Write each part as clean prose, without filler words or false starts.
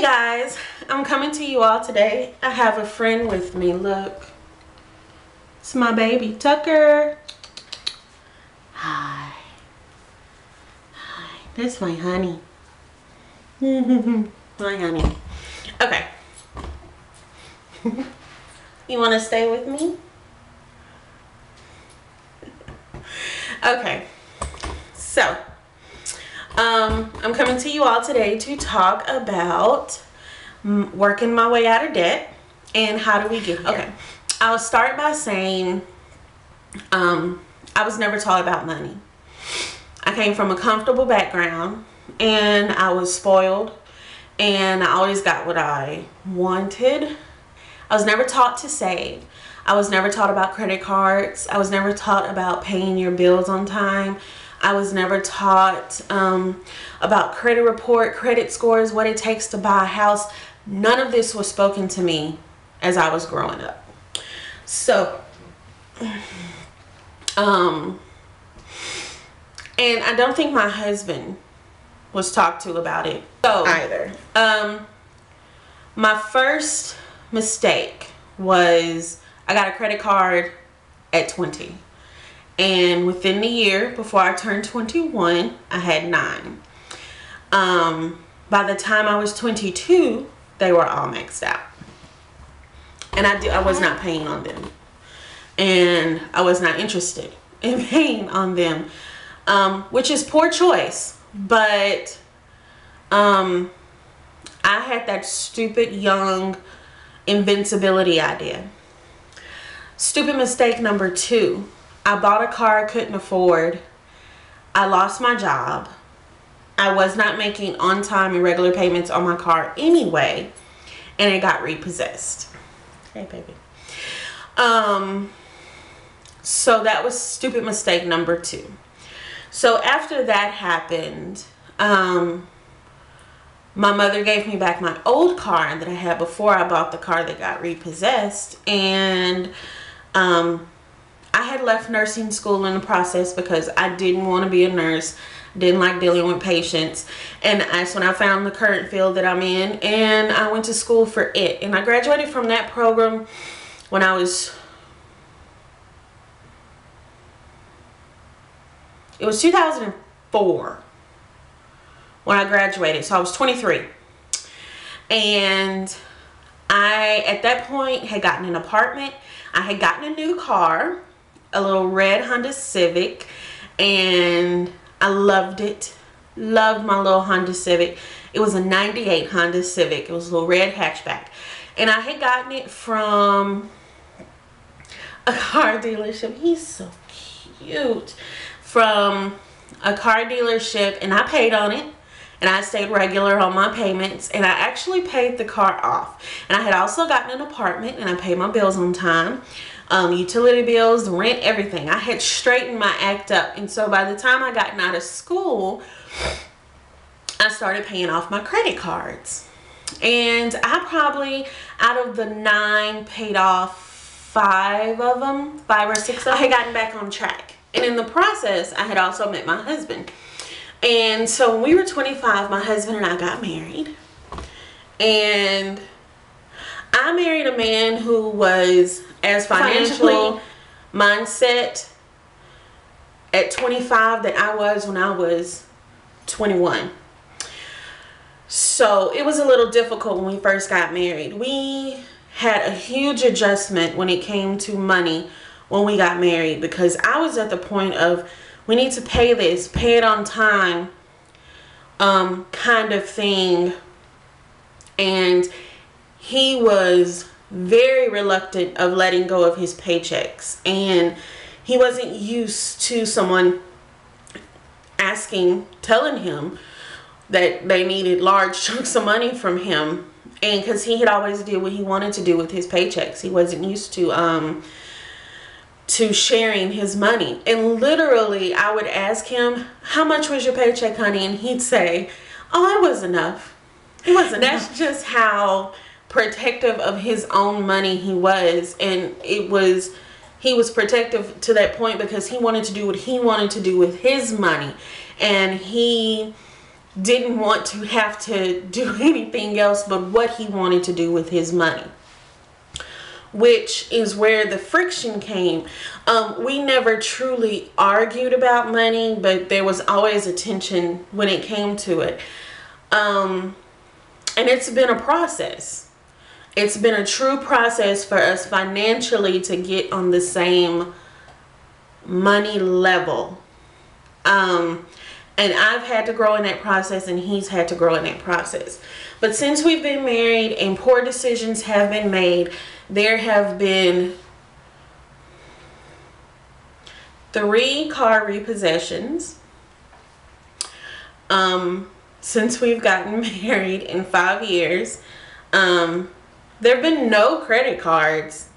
Guys, I'm coming to you all today. I have a friend with me. Look, it's my baby Tucker. Hi. That's my honey. My honey. Okay. You want to stay with me? Okay. So, I'm coming to you all today to talk about working my way out of debt and how do we get here. Okay. I'll start by saying I was never taught about money. I came from a comfortable background and I was spoiled and I always got what I wanted. I was never taught to save. I was never taught about credit cards. I was never taught about paying your bills on time. I was never taught about credit report, credit scores, what it takes to buy a house. None of this was spoken to me as I was growing up. So, and I don't think my husband was talked to about it either. My first mistake was I got a credit card at 20. And within the year before I turned 21, I had 9. By the time I was 22, they were all maxed out. And I was not paying on them. And I was not interested in paying on them, which is poor choice. But I had that stupid young invincibility idea. Stupid mistake number 2. I bought a car I couldn't afford. I lost my job. I was not making on time and regular payments on my car anyway, and it got repossessed. Hey, baby. So that was stupid mistake number 2. So after that happened, my mother gave me back my old car that I had before I bought the car that got repossessed, and I had left nursing school in the process because I didn't want to be a nurse. Didn't like dealing with patients. And that's when I found the current field that I'm in. And I went to school for it. And I graduated from that program when I was... It was 2004 when I graduated. So I was 23. And I, at that point, had gotten an apartment. I had gotten a new car. A little red Honda Civic, and I loved it. Loved my little Honda Civic. It was a 98 Honda Civic. It was a little red hatchback, and I had gotten it from a car dealership. He's so cute. From a car dealership, and I paid on it, and I stayed regular on my payments, and I actually paid the car off. And I had also gotten an apartment, and I paid my bills on time. Utility bills, rent, everything. I had straightened my act up. And so by the time I got out of school, I started paying off my credit cards. And I probably, out of the 9, paid off 5 of them, 5 or 6 of them. I had gotten back on track. And in the process, I had also met my husband. And so when we were 25, my husband and I got married. And I married a man who was as financially mindset at 25 that I was when I was 21. So it was a little difficult when we first got married. We had a huge adjustment when it came to money when we got married, because I was at the point of, we need to pay this, pay it on time, kind of thing. And he was very reluctant of letting go of his paychecks, and he wasn't used to someone telling him that they needed large chunks of money from him. And because he had always did what he wanted to do with his paychecks, he wasn't used to sharing his money. And literally I would ask him, how much was your paycheck, honey? And he'd say, oh, it was enough. It wasn't enough. That's just how protective of his own money he was. And he was protective to that point because he wanted to do what he wanted to do with his money. And he didn't want to have to do anything else but what he wanted to do with his money, which is where the friction came. We never truly argued about money, but there was always a tension when it came to it. And it's been a process. It's been a true process for us financially to get on the same money level. And I've had to grow in that process, and he's had to grow in that process. But since we've been married and poor decisions have been made, there have been 3 car repossessions since we've gotten married in 5 years. There have been no credit cards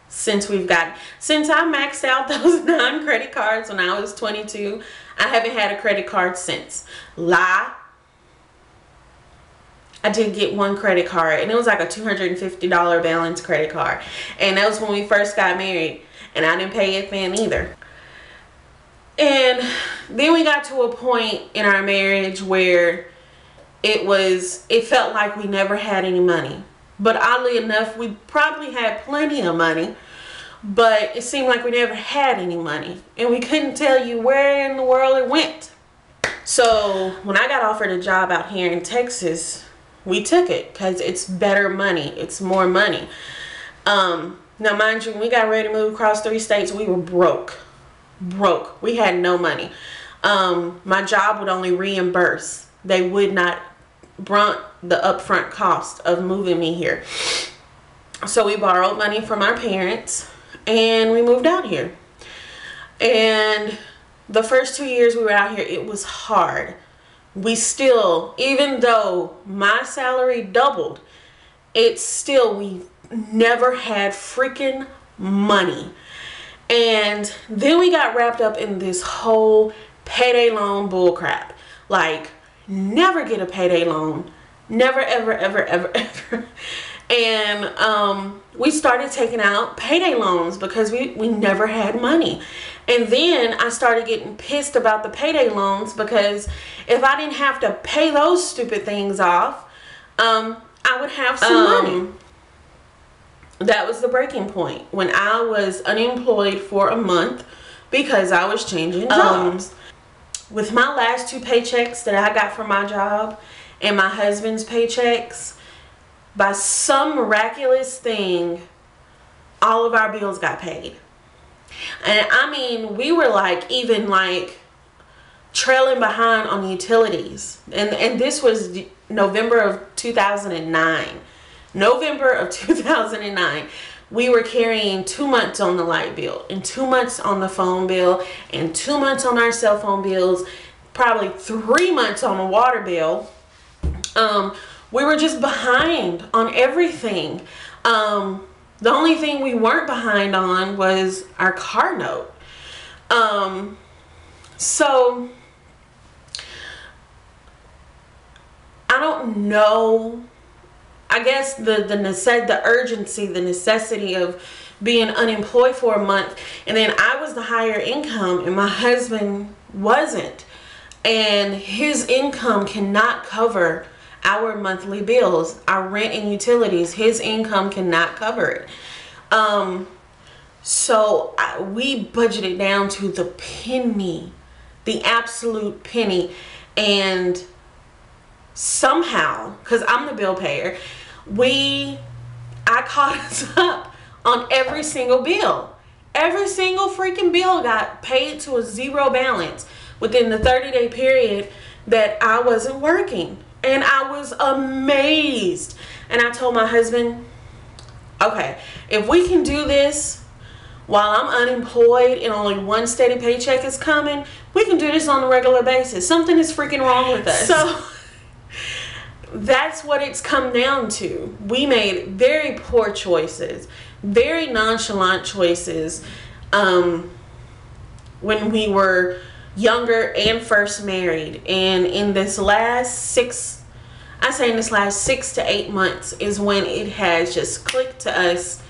since I maxed out those 9 credit cards when I was 22. I haven't had a credit card since. Lie. I did get 1 credit card, and it was like a $250 balance credit card, and that was when we first got married, and I didn't pay it then either. And then we got to a point in our marriage where it felt like we never had any money. But oddly enough, we probably had plenty of money, but it seemed like we never had any money, and we couldn't tell you where in the world it went. So when I got offered a job out here in Texas, we took it because it's better money. It's more money. Now mind you, when we got ready to move across 3 states, we were broke. We had no money. My job would only reimburse. They would not brunt the upfront cost of moving me here. So we borrowed money from our parents, and we moved out here. And the first 2 years we were out here, it was hard. We still, even though my salary doubled, we never had freaking money. And then we got wrapped up in this whole payday loan bullcrap. Like, never get a payday loan. Never, ever, ever, ever, ever. And we started taking out payday loans because we never had money. And then I started getting pissed about the payday loans because if I didn't have to pay those stupid things off, I would have some money. That was the breaking point, when I was unemployed for a month because I was changing jobs. With my last 2 paychecks that I got from my job and my husband's paychecks, by some miraculous thing, all of our bills got paid. And I mean, we were even trailing behind on utilities. And this was November of 2009. November of 2009. We were carrying 2 months on the light bill, and 2 months on the phone bill, and 2 months on our cell phone bills, probably 3 months on the water bill. We were just behind on everything. The only thing we weren't behind on was our car note. So I don't know. I guess the urgency, the necessity of being unemployed for a month, and then I was the higher income and my husband wasn't, and his income cannot cover our monthly bills, our rent and utilities. His income cannot cover it. So we budgeted down to the penny, the absolute penny, and somehow, because I'm the bill payer, I caught us up on every single bill. Every single freaking bill got paid to a 0 balance within the 30-day period that I wasn't working. And I was amazed. And I told my husband, okay, if we can do this while I'm unemployed and only 1 steady paycheck is coming, we can do this on a regular basis. Something is freaking wrong with us. So that's what it's come down to. We made very poor choices, very nonchalant choices when we were younger and first married. And in this last 6 to 8 months is when it has just clicked to us.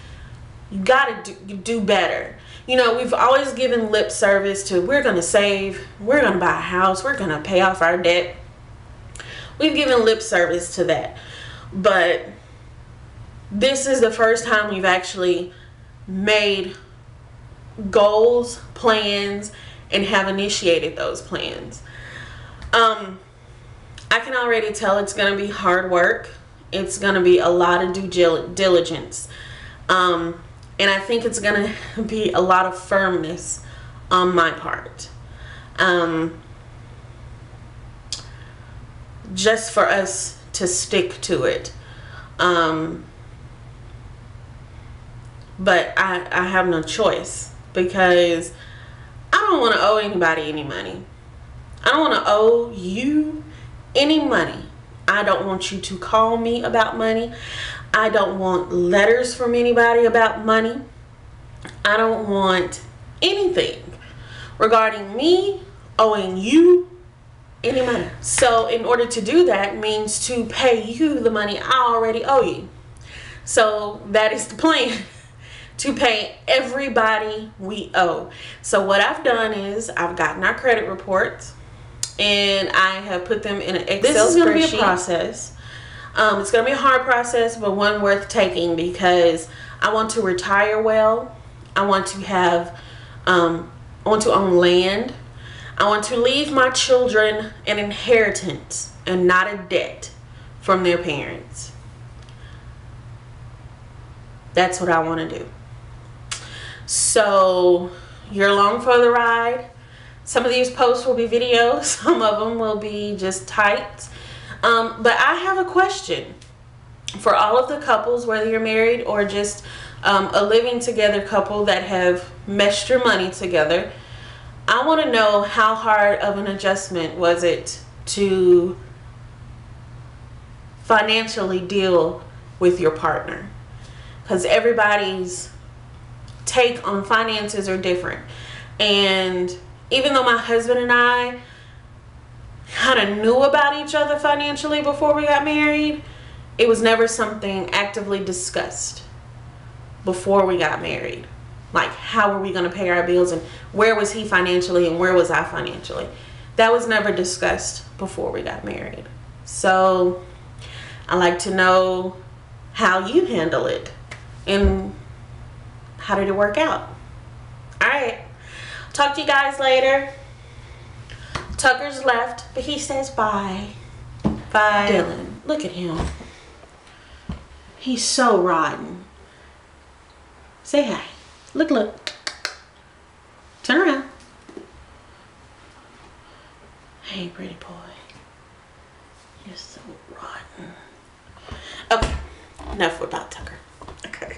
You gotta do better. You know, we've always given lip service to, we're gonna save, we're gonna buy a house, we're gonna pay off our debt. we've given lip service to that. But this is the first time we've actually made goals, plans, and have initiated those plans. I can already tell it's going to be hard work. It's going to be a lot of due diligence. And I think it's going to be a lot of firmness on my part. Just for us to stick to it. But I have no choice, because I don't want to owe anybody any money. I don't want to owe you any money. I don't want you to call me about money. I don't want letters from anybody about money. I don't want anything regarding me owing you any money. So in order to do that means to pay you the money I already owe you. So that is the plan. To pay everybody we owe. So what I've done is I've gotten our credit reports and I have put them in an Excel spreadsheet. This is going to be a process. It's going to be a hard process, but one worth taking, because I want to retire well. I want to have, I want to own land. I want to leave my children an inheritance and not a debt from their parents. That's what I want to do. So you're along for the ride. Some of these posts will be videos. Some of them will be just typed. But I have a question for all of the couples, whether you're married or just a living together couple that have meshed your money together. I want to know, how hard of an adjustment was it to financially deal with your partner? Because everybody's take on finances are different. And even though my husband and I kind of knew about each other financially before we got married, it was never something actively discussed before we got married. Like, how were we going to pay our bills, and where was he financially and where was I financially? That was never discussed before we got married. So I like to know how you handle it and how did it work out. All right, talk to you guys later. Tucker's left, but he says bye. Bye. Dylan, look at him. He's so rotten. Say hi. Look, look. Turn around. Hey, pretty boy. You're so rotten. Okay, enough about Tucker. Okay.